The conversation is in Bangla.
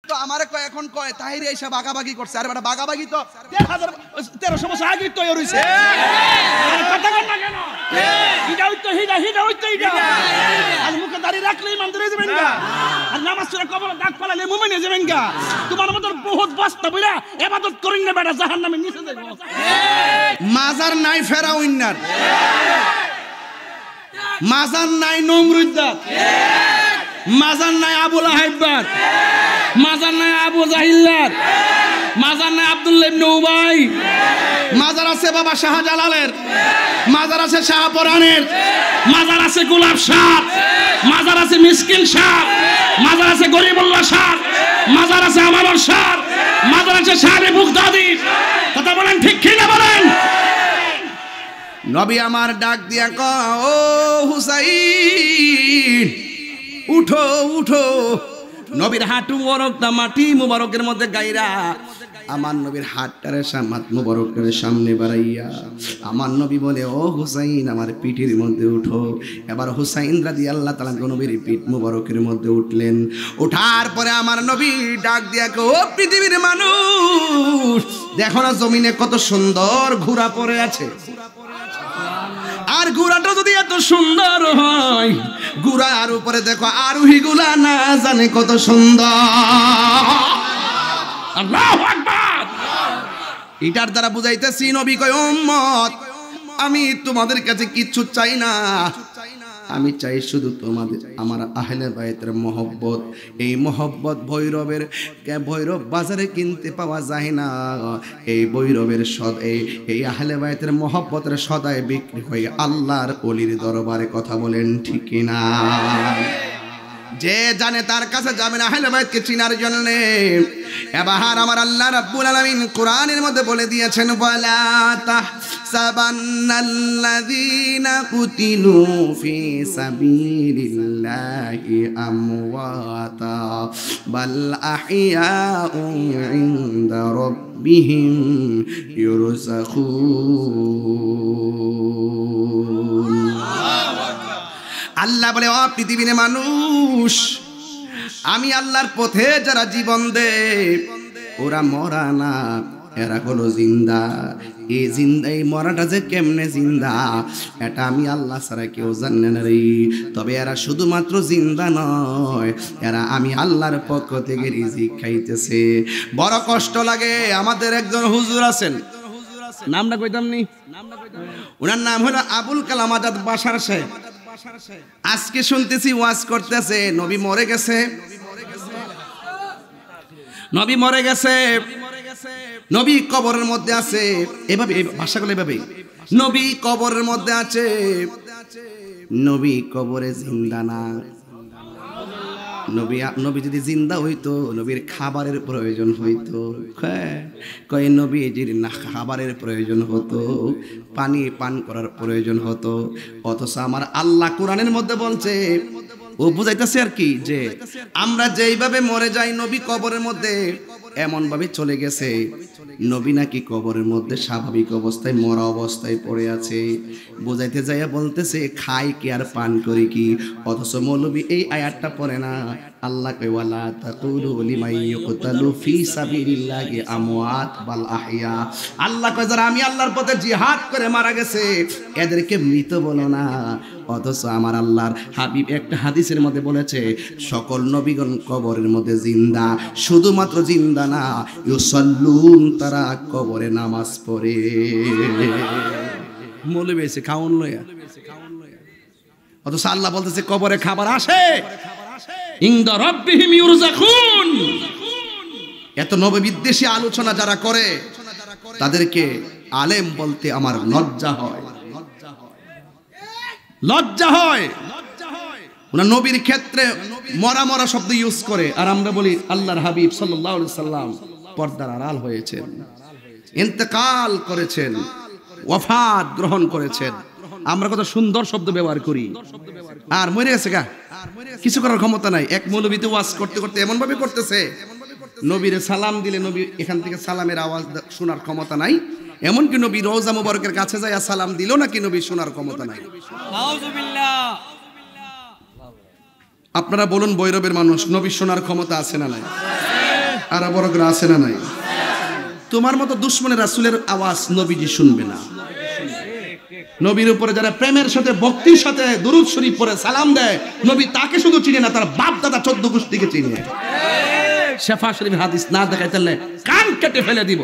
তো আমারে কয় এখন কয় তাহিরে এসে বাগাবাগি করছে। আরে বেটা বাগাবাগি তো 1300 বছর আগে তৈরি হইছে। কথা কর না কেন? হিডা হইতো হিডা হইতো হিডা। আর মুখে দাড়ি রাখলেই মন্দিরে যাবেন গা। আর নামাজ পড়ে কবরে দাগ পালালে মুমিনে যাবেন গা। তোমার মত বহুত বস্তা বইরা ইবাদত করেন না বেটা জাহান্নামে নিচে যাইবো। মাজার নাই ফেরাউন্নার, মাজার নাই নমরুদ্দার, মাজার নাই আবু লাহাইবার, মাজার নাই আবু জাহিল্লার, মাজার নাই আব্দুল্লাহ ইবনে উবাই, মাজার আছে বাবা শাহজালালের, মাজার আছে শাহপরানের, মাজার আছে গোলাপ শাহ, মাজার আছে মিসকিন শাহ, মাজার আছে গরিবুল্লাহ শাহ, মাজার আছে আমানুর শাহ, মাজার আছে শাহে বুগদাদি। কথা বলেন ঠিক কি না বলেন? নবী আমার ডাক দিয়া কয়, ও হুসাইন উঠো উঠো। নবীর হাঁটু মুবারকটা মাটি মুবারকের মধ্যে গাইরা আমার নবীর হাতটারে সামাত মুবারকের সামনে বাড়াইয়া আমার নবী বলে, ও হুসাইন আমার পিঠের মধ্যে উঠো। এবার হুসাইন রাদিয়াল্লাহু তাআলা নবীর পিঠ মুবারকের মধ্যে উঠলেন। ওঠার পরে আমার নবী ডাক দিয়া কয়, ও পৃথিবীর মানুষ দেখো না জমিনে কত সুন্দর ঘোড়া পড়ে আছে। আর ঘোড়াটা যদি এত সুন্দর হয়, ঘোড়ার উপরে দেখো আরোহী গুলা না জানে কত সুন্দর। আল্লাহু আকবার। এটার দ্বারা বুঝাইতেছি নবী কয়, উম্মত আমি তোমাদের কাছে কিচ্ছু চাই না, আমি চাই শুধু তোমাদের আমার আহলে বাইতের মহব্বত। এই মহব্বত ভৈরবের ভৈরব বাজারে কিনতে পাওয়া যায় না। এই ভৈরবের এই আহলে বাইতের মহব্বতের সদায় বিক্রি হয়ে আল্লাহর ওলির দরবারে। কথা বলেন ঠিক কিনা? যে জানে তার কাছে যাবেন আহলে বাইতকে চিনার জন্য। এবার আমার আল্লাহ রাব্বুল আলামিন কোরআনের মধ্যে বলে দিয়েছেন, ওয়ালা তাহসাবান্নাল্লাযীনা কুতিলু ফি সাবিলিল্লাহি আমওয়াতা বাল আহইয়াউ ইনদা রাব্বিহিম ইউরযাকুন। আল্লাহ বলে, ও পৃথিবীর মানুষ আমি আল্লাহর পথে যারা জীবন দে ওরা মরা না, এরা হলো জিন্দা। এই জিন্দা, এই মরাটা যে কেমনে জিন্দা এটা আমি আল্লাহ ছাড়া কেউ জানে না রে। তবে এরা শুধুমাত্র জিন্দা নয়, এরা আমি আল্লাহর পক্ষ থেকে রিজিক খাইতেছে। বড় কষ্ট লাগে। আমাদের একজন হুজুর আছেন, নামটা কইতাম নি, ওনার নাম হলো আবুল কালাম আজাদ বাশার সাহেব। আজকে শুনতেছি ওয়াজ করতেছে নবী মরে গেছে, নবী মরে গেছে, নবী কবরের মধ্যে আছে। এভাবে ভাষাগুলো এভাবে, নবী কবরের মধ্যে আছে, নবী কবরে জিন্দা না। নবী যদি জিন্দা হইতো নবীর খাবারের প্রয়োজন হইতো। কয় নবীজির না খাবারের প্রয়োজন হতো, পানি পান করার প্রয়োজন হতো। অথচ আমার আল্লাহ কোরআনের মধ্যে বলছে, ও বুঝাইতেছে আর কি, যে আমরা যেইভাবে মরে যাই নবী কবরের মধ্যে এমন ভাবে চলে গেছে। নবী নাকি কবরের মধ্যে স্বাভাবিক অবস্থায় মরা অবস্থায় পড়ে আছে। বুঝাইতে যাইয়া বলতেছে খাই কি আর পান করি কি। অথচ মৌলবী এই আয়াতটা পড়ে না। আল্লাহ কয়, ওয়ালা তাকুলু লিমান ইউকতালু ফি সাবিলিল্লাহি আমওয়াত বাল আহইয়া। আল্লাহ কয়, যারা আমি আল্লাহর পথে জিহাদ করে মারা গেছে এদেরকে মৃত বলো না। অথচ আমার আল্লাহর হাবিব একটা হাদিসের মধ্যে বলেছে, সকল নবীগণ কবরের মধ্যে জিন্দা, শুধুমাত্র জিন্দা না, ইউসাল্লুন, তারা কবরে নামাজ পড়ে। মৌলবী এসে খাওন লইয়া, অথচ আল্লাহ বলতেছে কবরে খাবার আসে, ইনদা রাব্বিহিম ইউরযাকুন। এত নবী বিদ্বেষী আলোচনা যারা করে তাদেরকে আলেম বলতে আমার লজ্জা হয়, লজ্জা হয়। ওনা নবীর ক্ষেত্রে মরা মরা শব্দ ইউজ করে, আর আমরা বলি আল্লাহর হাবিব সাল্লাল্লাহু আলাইহি সাল্লাম পর্দার আড়াল হয়েছেন, ইন্তেকাল করেছেন, ওয়াফাত গ্রহণ করেছেন। আমরা কত সুন্দর শব্দ ব্যবহার করি, আর মরে গেছে গা, কিছু করার ক্ষমতা নাই। এক মৌলবীতে ওয়াজ করতে করতে এমন ভাবে করতেছে, নবীরে সালাম দিলে নবী এখান থেকে সালামের আওয়াজ শোনার ক্ষমতা নাই। এমনকি নবী রওজা মুবারকের কাছে যায় সালাম দিল নাকি নবী শোনার ক্ষমতা নাই। আপনারা বলুন, ভৈরবের মানুষ নবী শোনার ক্ষমতা আছে না নাই? আর বড় করে আছে না নাই? তোমার মতো দুশ্মনের রাসূলের আওয়াজ নবীজি শুনবে না। নবীর উপরে যারা প্রেমের সাথে ভক্তির সাথে দুরূদ শরীফ পড়ে সালাম দেয়, নবী তাকে শুধু চিনে না, তার বাপ দাদা 14 গোষ্ঠীকে চিনে। শেফা শরীফ হাদিস না দেখাইতে কান কেটে ফেলে দিব।